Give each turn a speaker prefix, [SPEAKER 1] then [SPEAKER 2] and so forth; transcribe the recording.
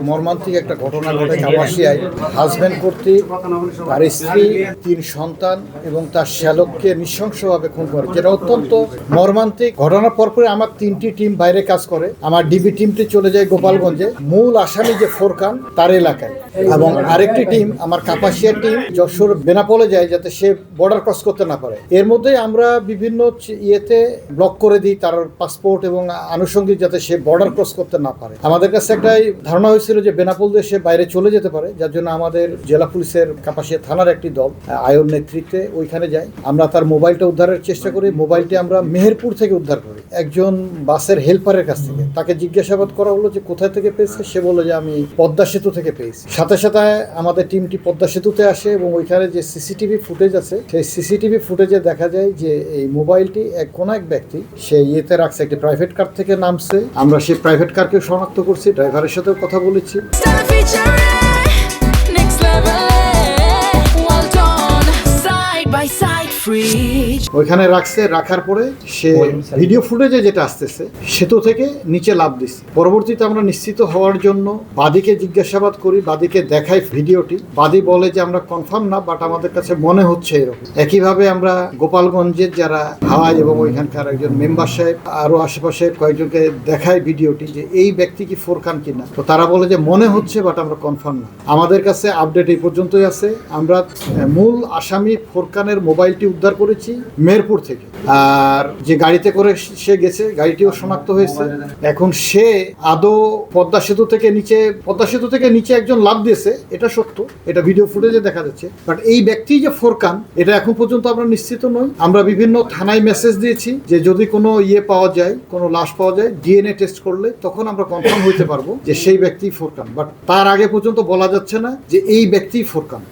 [SPEAKER 1] মর্মান্তিক একটা ঘটনা ঘটে কাপাসিয়ায়। হাজব্যান্ড কর্তৃক তার স্ত্রী, 3 সন্তান এবং তার শ্যালককে নৃশংসভাবে খুন করে, যেটা অত্যন্ত মর্মান্তিক। ঘটনার পরপরই আমার 3টি টিম বাইরে কাজ করে। আমার ডিবি টিমটি চলে যায় গোপালগঞ্জে, মূল আসামি যে ফোরকান তার এলাকায়, এবং আরেকটি টিম আমার কাপাসিয়ার টিম যশোর বেনাপোলে যায় যাতে সে বর্ডার ক্রস করতে না পারে। এর মধ্যে আমরা বিভিন্ন ইয়েতে ব্লক করে দিই তার পাসপোর্ট এবং আনুষঙ্গিক, যাতে সে বর্ডার ক্রস করতে না পারে। আমাদের কাছে একটাই ধারণা হয়েছিল যে বেনাপোল দিয়ে সে বাইরে চলে যেতে পারে, যার জন্য আমাদের জেলা পুলিশের কাপাসিয়া থানার একটি দল আয়ন নেতৃত্বে ওইখানে যায়। আমরা তার মোবাইলটা উদ্ধারের চেষ্টা করি। মোবাইলটি আমরা মেহেরপুর থেকে উদ্ধার করি একজন বাসের হেল্পারের কাছ থেকে। তাকে জিজ্ঞাসাবাদ করা হলো যে কোথায় থেকে পেয়েছে, সে বলল যে আমি পদ্মা সেতু থেকে পেয়েছি। সাথে সাথে আমাদের টিমটি পদ্মা সেতুতে আসে এবং ওইখানে যে সিসিটিভি ফুটেজ আছে, সেই সিসিটিভি ফুটেজে দেখা যায় যে এই মোবাইলটি কোনো এক ব্যক্তি সে ইয়েতে রাখছে, একটি প্রাইভেট কার থেকে নামছে। আমরা সেই প্রাইভেট কারকে শনাক্ত করছি, ড্রাইভারের সাথেও কথা বলেছি। ওইখানে রাখছে, রাখার পরে সে ভিডিও ফুটেজে যেটা আসতেছে সেতু থেকে নিচে লাফ দিচ্ছে। পরবর্তীতে আমরা নিশ্চিত হওয়ার জন্য বাদীকে জিজ্ঞাসাবাদ করি, বাদীকে দেখাই ভিডিওটি। বাদী বলে যে আমরা কনফার্ম না, বাট আমাদের কাছে মনে হচ্ছে এরকম। একইভাবে আমরা গোপালগঞ্জের যারা হাওয়াই এবং ওইখানকার একজন মেম্বার সাহেব আরো আশেপাশে কয়েকজনকে দেখাই ভিডিওটি যে এই ব্যক্তি কি ফোরকান কিনা। তো তারা বলে যে মনে হচ্ছে, বাট আমরা কনফার্ম না। আমাদের কাছে আপডেট এই পর্যন্তই আছে। আমরা মূল আসামি ফোরকানের মোবাইলটি উদ্ধার করেছি মেহেরপুর থেকে, আর যে গাড়িতে করে সে গেছে গাড়িটিও শনাক্ত হয়েছে। এখন সে আদৌ পদ্মা সেতু থেকে নিচে একজন লাফ দিয়েছে, এটা সত্য, এটা ভিডিও ফুটেজে দেখা যাচ্ছে। বাট এই ব্যক্তি যে ফোরকান, এটা এখন পর্যন্ত আমরা নিশ্চিত নই। আমরা বিভিন্ন থানায় মেসেজ দিয়েছি যে যদি কোনো পাওয়া যায়, কোনো লাশ পাওয়া যায়, ডিএনএ টেস্ট করলে তখন আমরা কনফার্ম হইতে পারবো যে সেই ব্যক্তি ফোরকান। বাট তার আগে পর্যন্ত বলা যাচ্ছে না যে এই ব্যক্তি ফোরকান।